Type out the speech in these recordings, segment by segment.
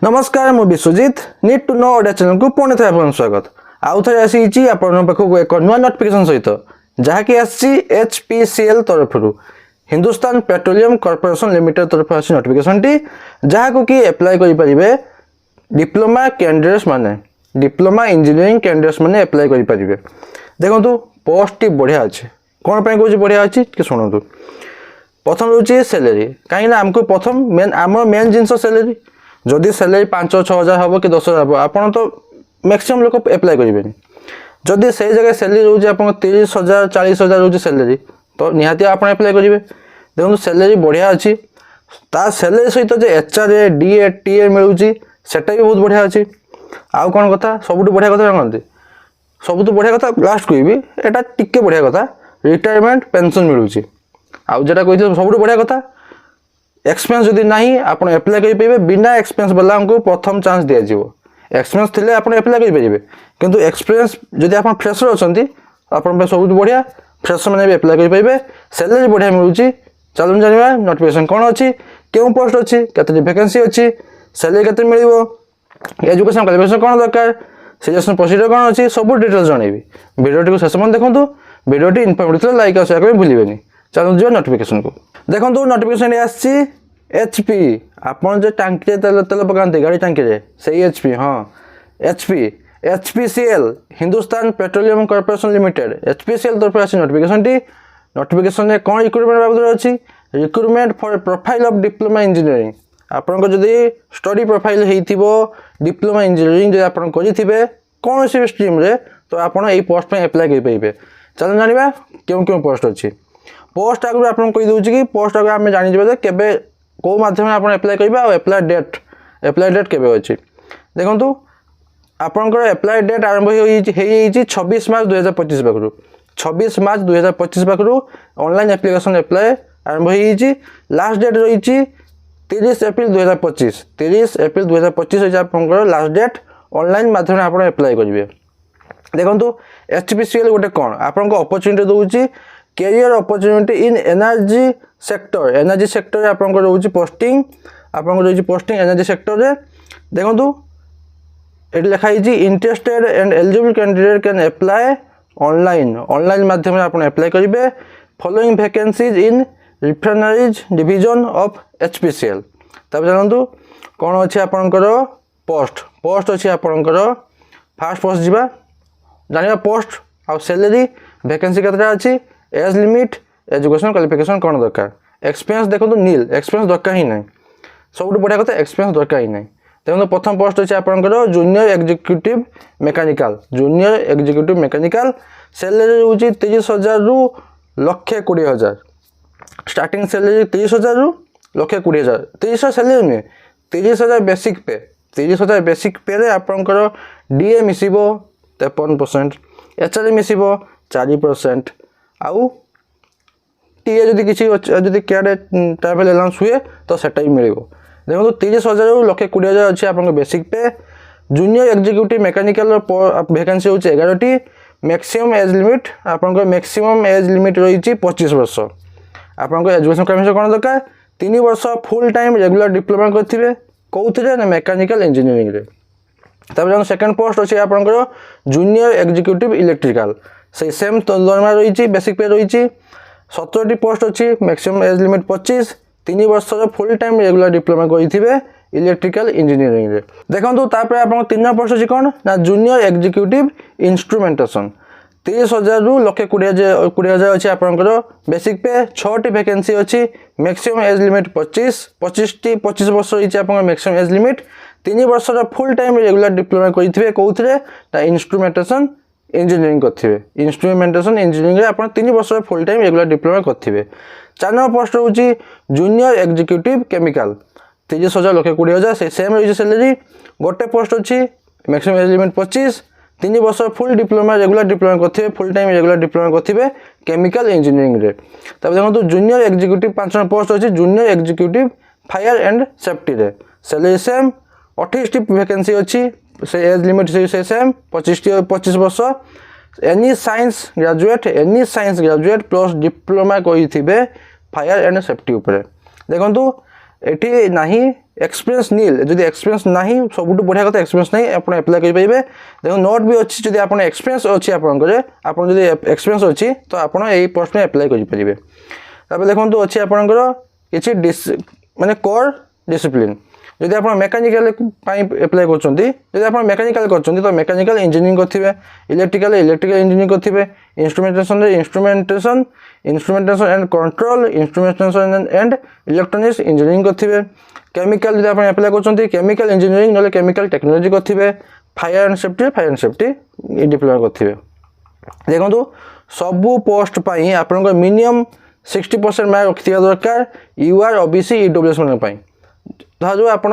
नमस्कार मु Biswajit need to know Odia channel को पुणी थे आपन स्वागत आउ थे आसी आपन पाखक एक नुआ नोटिफिकेशन सहित जहाँकि एचपीसीएल तरफ हिंदुस्तान पेट्रोलियम कॉर्पोरेशन लिमिटेड तरफ आसी नोटिफिकेशन टी जहाँ कि अप्लाई करें डिप्लोमा कैंडिडेट्स माने डिप्लोमा इंजीनियरिंग कैंडिडेट्स माने अप्लाई करें। देखो पोस्ट टी बढ़िया अच्छे कौन पर कौन बढ़िया अच्छी कि शुणु प्रथम रोचे सैलरी कहीं आमको प्रथम मेन आम मेन जिनस सैलरी जदि सैलरी 5-6 हजार हम कि 10,000 हम आपड़ तो मैक्सिमम लोक एप्लाय करेंगे। जदि से जगह सैलरी रोचे आप 30,000 40,000 रोचे सैलरी तो निहाती आप एप्लाय करेंगे। देखो सैलरी बढ़िया अच्छी ता सैलरी सहित जो एचआर डीए टीए मिलूँ सेटा भी बहुत बढ़िया अच्छी। आउ कौन कथा सबुठ बढ़िया कथा जानते सबुठ बढ़िया कथा लास्ट कहबी एटा टिके बढ़िया कथा रिटायरमेंट पेंशन मिलूँ आउ जेटा कही सबुठ बढ़िया कथा एक्सपेरियंस जदि नहीं आप एप्लाय करेंगे बिना एक्सपेरियंस वाला को प्रथम चांस दिया एक्सपेरियंस थे आप एप्लाय करेंगे किंतु एक्सपेरियंस जदि आप फ्रेशर अच्छा आप सब बढ़िया फ्रेशर मैंने भी एप्लाय करेंगे। सैलरी बढ़िया मिलूँ चलूँ जाना नोटिफिकेशन कौन अच्छी क्यों पोस्ट अच्छी केतटी वैकेंसी अच्छी सैलरी केते मिलिबो एजुकेशन क्वालिफिकेशन कौन दरकार सिलेक्शन प्रोसीजर कौन अच्छी सब डिटेल्स जनइबी वीडियोटी को शेष मन देखो वीडियोटी इनफॉर्मेटिव लाइक और शेयर करें भूलें। चलो जी नोटिफिकेशन को देखो नोटिफिकेशन आसी एचपी आपन जो टांकी तेल तेल पकाते गाड़ी टांकी से एचपी हाँ HP HPCL Hindustan petroleum corporation limited HPCL तरफ आसी नोटिफिकेशन टी नोटिफिकेशन में कौन रिक्रुटमेंट बाबद अच्छी recruitment for profile of diploma engineering आपन जदि स्टडी प्रोफाइल होइथिबो डिप्लोमा इंजीनियरिंग जो आपन करिथिबे कौन सी स्ट्रीम रे तो आपन एई पोस्ट पे अप्लाई कर पाइबे। चलो जानिबा क्यों क्यों पोस्ट अच्छी पोस्ट आगु आपन कहि दउछि कि पोस्ट आगु हम जानि जेबे केबे को माध्यम आपन अप्लाई करिबा और अप्लाई डेट केबे अछि देखंतु आपनकर अप्लाई डेट आरंभ होई 26 मार्च 2025 पाखरु 26 मार्च 2025 पाखरु ऑनलाइन एप्लीकेशन अप्लाई आरंभ होई लास्ट डेट रही 30 एप्रिल 2025 30 एप्रिल 2025 होई आपनकर लास्ट डेट ऑनलाइन माध्यम आपन अप्लाई करिवे। देखंतु एचपीसीएल गोटे कोन आपनको अपॉर्चुनिटी दउछि career opportunity in energy sector आपनको रोची पोस्टिंग आपनको रोची पोस्टिंग एनर्जी सेक्टर रे देखंतु एटी लिखा हिची interested and eligible candidate can apply online माध्यम रे आपण अप्लाई करिवे following vacancies in refineries division of HPCL तब जानतु कोन अछि आपनकर पोस्ट अछि आपनकर फास्ट पोस्ट जिबा जानिबा पोस्ट आ सैलरी वैकेंसी केतरा अछि एज लिमिट एजुकेशन क्वालिफिकेशन कौन दरकार एक्सपीरियंस देखो नील एक्सपीरियंस दरकार ही नहीं सब बढ़िया कथा एक्सपीरियंस दरकार ही नहीं। देखो प्रथम पोस्ट अच्छे आपंकर जूनियर एग्जीक्यूटिव मेकानिकल सैलरी रोचे 30,000 रु 1,20,000 स्टार्टिंग सैलरी 30,000 रु 1,20,000 30,000 सैलरी नुहे 30,000 बेसिक पे 30,000 बेसिक पे रे आपंकर डीए मिसिबो 53% एचआर मिसिबो 4% आउ टीए जदि किसी जदि कैडे ट्रैवल अलाउंस हुए तो सेटा ही मिले। देखो 30,000 रु 1,20,000 अच्छे आप बेसिक पे जूनियर एग्जीक्यूटिव मेकानिकल वैकेंसी होची 11टी मैक्सिमम एज लिमिट आपन मैक्सिमम एज लिमिट रही 25 वर्ष आपन एजुकेशन क्वालिफिकेशन कौन दरकार 3 वर्ष फुल टाइम रेगुलर डिप्लोमा करथिबे कोउथिरे ना मेकानिकल इंजीनियरिंग रे। तब जन सेकंड पोस्ट अछि आपन जूनियर एग्जीक्यूटिव इलेक्ट्रिकल से सेम दरमा रही बेसिक पे रही 17टी पोस्ट अच्छी मैक्सिमम एज लिमिट 25 3 वर्ष फुल टाइम रेगुलर डिप्लोमा करेंगे इलेक्ट्रिकल इंजीनियरिंग रे। देखो तापर आप 3 पोस्ट अच्छी कौन ना जूनियर एग्जीक्यूटिव इंस्ट्रूमेंटेशन 30,000 रु 1,20,000 अच्छी आपंकर बेसिक पे 6टी वैकेंसी अच्छी मैक्सिमम एज लिमिट 25 वर्ष रही आप मैक्सिमम एज लिमिट 3 वर्ष फुल टाइम रेगुलर डिप्लोमा करेंगे कौन ना इंस्ट्रूमेंटेशन इंजीनियरिंग करेंगे इंस्ट्रूमेंटेशन इंजीनियरिंग आप 3 वर्ष फुल टाइम रेगुलर डिप्लोमा करेंगे। 4 नंबर पोस्ट रोची जूनियर एग्जीक्यूटिव केमिकल 30,000 1,20,000 से सेम रही सैलरी गोटे पोस्ट अच्छी मैक्सिमम एज लिमिट 25 3 वर्ष फुल डिप्लोमा रेगुलर डिप्लोमा करेंगे फुल टाइम रेगुलर डिप्लोमा करेंगे केमिकल इंजीनियरिंग रे। तब देखो जूनियर एग्जीक्यूटिव 5 नंबर पोस्ट अच्छी junior executive fire and safety रे सैलरी सेम 28टी वैकेंसी अच्छी से एज लिमिट से सेम 25 वर्ष any science graduate plus diploma करेंगे फायर एंड सेफ्टी उपरे। देखो एटी नहीं एक्सपीरियंस नील जदि एक्सपीरियंस नाही सबुठ बढ़िया कथा एक्सपीरियंस नहीं आप अप्लाई कर पाइबे देखो नोट भी अच्छी जदि आप एक्सपीरियंस अच्छी आपंकर आप जदि एक्सपीरियंस अच्छी तो आप पोस्ट में अप्लाई कर पाइबे देखो अच्छी आपंकर किसी माने कोर डिसिप्लिन जदि आप मेकानिकल अप्लाई कर आप मेकानिकल तो मेकानिकल इंजीनियरिंग करेंगे इलेक्ट्रिकल इंजीनियरिंग करेंगे instrumentation and control instrumentation and electronics engineering करेंगे केमिकल जब आप अप्लाई कर केमिकल इंजीनियरिंग ना केमिकल टेक्नोलॉजी करेंगे फायर एंड सेफ्टी डिप्लोमा करेंगे देखो सबू पोस्ट पर आप मिनिमम 60% मार्क रखा दरकार यूआर ओबीसी ईडब्ल्यूएस मान जो आप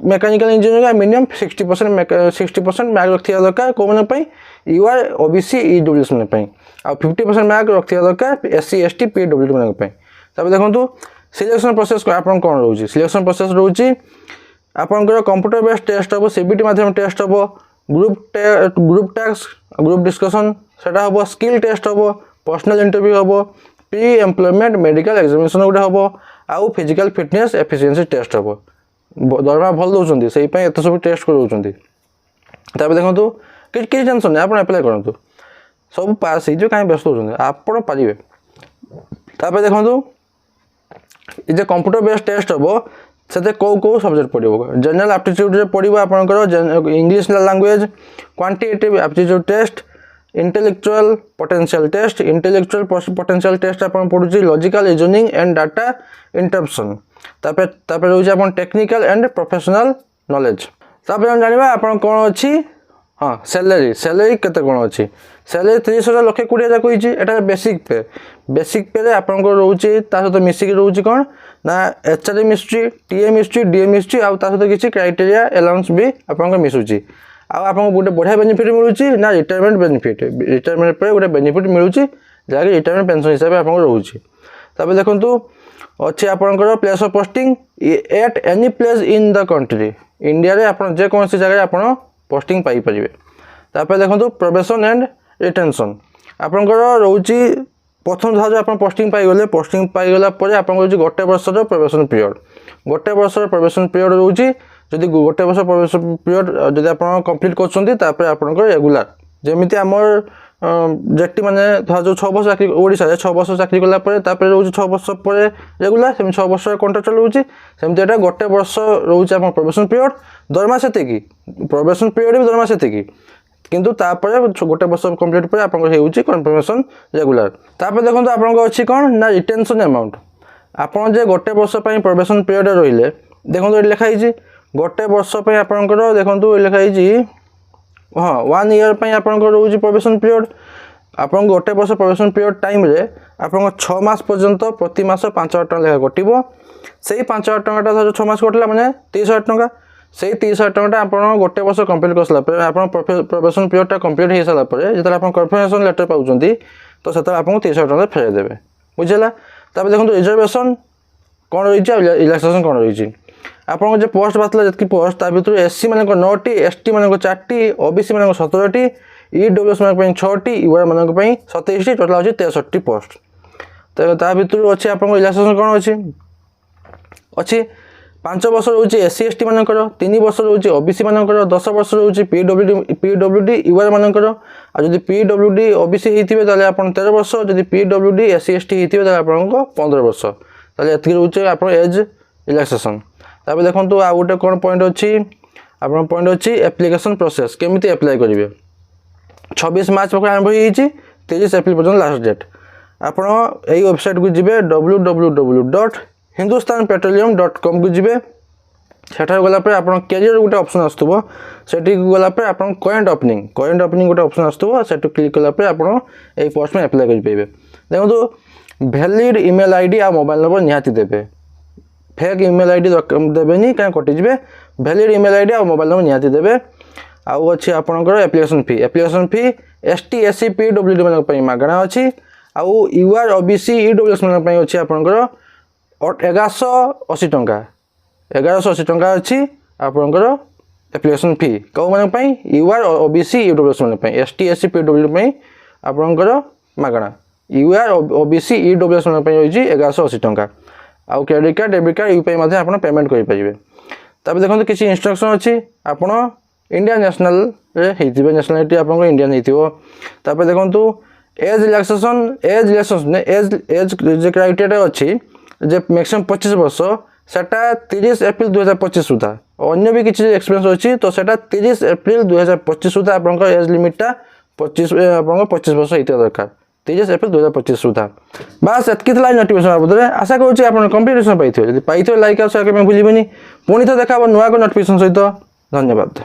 मेकानिकल इंजीनियरिंग मिनिमम 60% मार्क रखा दरकार कौ मैंने यूआर ओबीसी ईडब्ल्यूएस मान आ 50% मार्क रखा दरकार एससी एसटी पीडब्ल्यूडी मान देखो सिलेक्शन प्रोसेस आप कौन रोचे सिलेक्शन प्रोसेस रोचे आपंकर कंप्यूटर बेस्ड टेस्ट हम सीबीटी माध्यम टेस्ट हम ग्रुप टास्क ग्रुप डिस्कशन सेटा हम स्किल टेस्ट हम पर्सनल इंटरव्यू हम प्री एम्प्लॉयमेंट मेडिकल एग्जामिनेशन गोटे हम आउ फिजिकल फिटनेस एफिशिएंसी टेस्ट हम दरमा भल दौरान से एत सब टेस्ट कर देखो कि टेंशन नहीं आप अप्लाई करूँ सब पास हो कहीं व्यस्त होते आप पारे देखो ये कंप्यूटर बेस्ड टेस्ट हम से कौ सब्जेक्ट पड़ो जनरल एप्टीट्यूड पड़ो आपंकर English language quantitative aptitude test intellectual potential test आप पढ़ुचे logical reasoning and data interruption रोचे टेक्निकल एंड प्रोफेशनल नॉलेज जाना आप कौन अच्छी हाँ सैलरी केते कौन अच्छी सैलरी 30,000 लक्षे 20,000 कही बेसिक पे आपंकर रोचे सहित मिसिक रोचे कौन ना HRM history TM history DM history आउ सहित किसी क्राइटेरिया अलाउंस भी आपंकर मिसुची आपको गोटे बढ़िया बेनिफिट मिलूँ ना रिटायरमेंट पर गोटे बेनिफिट मिलूँ जहाँकि रिटायरमेंट पेंशन हिसाब से आप रोचे देखो अच्छे आपंकर place of posting at any place in the country India रे आप जेकोसी जगह आप पोस्टिंग पाइपर देखो प्रोबेशन एंड रिटेंशन आपंकर रोचे प्रथम जो आप पोस्टिंग पाईगला आप गोटे वर्षर प्रोबेशन पीरियड गोटे वर्षर प्रोबेशन पीरियड रोचे जदि गोटे वर्ष प्रोबेशन पीरियड जब आप कंप्लीट कर आपंकर रेगुलर जमी आमर जेटी मैंने जो 6 वर्ष चाकरी ओडिशा 6 वर्ष चाकरी कलापर रोचे 6 वर्ष पर रेगुलर सेम 6 वर्ष कॉन्ट्रैक्चुअल रोचे सेमती एटा गोटे वर्ष रोचे आप प्रोबेशन पीरियड दरमा से प्रोबेशन पीरियड भी दरमा से किंतु गोटे वर्ष कंप्लीट पर आप कन्फर्मेशन रेगुलर देखो आपको अच्छी कौन ना रिटेंशन अमाउंट आपड़ जे गोटे वर्ष प्रोबेशन पीरियड रहिले देखो ये लिखाई गोटे वर्ष आपंकर देखो लिखाई हाँ 1 ईयर आपंकर रोचे प्रोबेशन पीरियड आप गोटे वर्ष प्रोबेशन पीरियड टाइम रे आप 6 मास पर्यंत प्रति मास 5,000 टଙ୍କା लेखा कटो से 5,000 टଙ୍କା 6 मास कटला मैंने 30,000 टଙ୍କା से 30,000 टଙ୍କା आप गोटे वर्ष कंप्लीट कर सारापर आप प्रोबेशन पीरियड कंप्लीट हो सारापर जो आप कन्फर्मेशन लेटर पाँच तो से आपको 30,000 टଙ୍କା फेर देवे बुझेगा देखो रिजर्वेशन कौन रही रिलैक्सेशन कौन रही आपको जो पोस्ट बाहर जी पोस्ट ता भर एससी मान 9टी एसटी मान 4टी ओबीसी मान 17टी ईडब्ल्यूएस मान 6टी यूआर मान 27टी टोटाल अच्छी 63 पोस्ट तो ता भर अच्छे आप रिलैक्सेशन कौन अच्छी 5 वर्ष रोचे एससी एसटी मानकर 3 वर्ष रोचे ओबीसी मानकर 10 वर्ष रोचे पीडब्ल्यूडी यूआर मानकर आ जदि पीडब्ल्यूडी ओबीसी होते आप 13 वर्ष जदि पीडब्ल्यूडी एससी एसटी होते आपको 15 वर्ष ताले एतिक रोचे आप एज रिलैक्सेशन देखो आ गोटे कौन पॉइंट अच्छी आप पॉइंट अच्छी एप्लिकेशन प्रोसेस केमी एप्लाई करेंगे 26 मार्च पाखे आरंभ हो 30 एप्रिल पर्यटन लास्ट डेट आप वेबसाइट को जी www.hindustanpetroleum.com को जी सेठा गलापर आप कैरियर गोटे ऑप्शन आसुव से गलापर आप करेंट ओपनिंग गोटे ऑप्शन आसुव से क्लिक कलापर आप पोस्ट में एप्लाई कर पाइबे देखो वैलिड ईमेल आईडी आ मोबाइल नंबर निहाती देबे फेक ईमेल आईडी देवेनि कहीं कटिजे वैलिड ईमेल आईडी आ मोबाइल नंबर निहाती देबे आउ अच्छी आपंकर एप्लिकेशन फी एसटी एससी पीडब्ल्यूडी मान मागणा अच्छी आउ यूआर ओबीसी ईडब्ल्यूएस मान अच्छी आपंकर 1180 टଙ୍କା 1180 टଙ୍କା अच्छी आपंकर एप्लिकेशन फी कौ मान यूआर ओबीसी ईडब्ल्यूएस मान एसटी एससी पीडब्ल्यूडी आपंकर मागणा यूआर ओबीसी ईडब्ल्यूएस मान रही 1180 टଙ୍କା आउ credit card debit card UPI मध्य आप पेमेंट करेंगे। तापर देखो किसी इंस्ट्रक्शन अच्छी आप इंडिया नेशनल नेशनालिटी आप इंडियन होपर देखो एज रिलैक्सेशन एज जो क्राइटेरिया अच्छी जे मैक्सिमम 25 वर्ष सेटा 30 एप्रिल 2025 सुधा अन्य भी किसी एक्सपीरियंस अच्छी तो सेटा 30 एप्रिल 2025 सुधा आप एज लिमिटा 25 वर्ष होता दरकार 30 एप्रिल 2025 सुधा। बास एतकी नोटिफिकेशन बाबद आशा करुँच आप कंप्लीट पाई लाइक और शेयर करने भूलिए पुणी तो देखा नुआ नोटिफिकेशन सहित। धन्यवाद।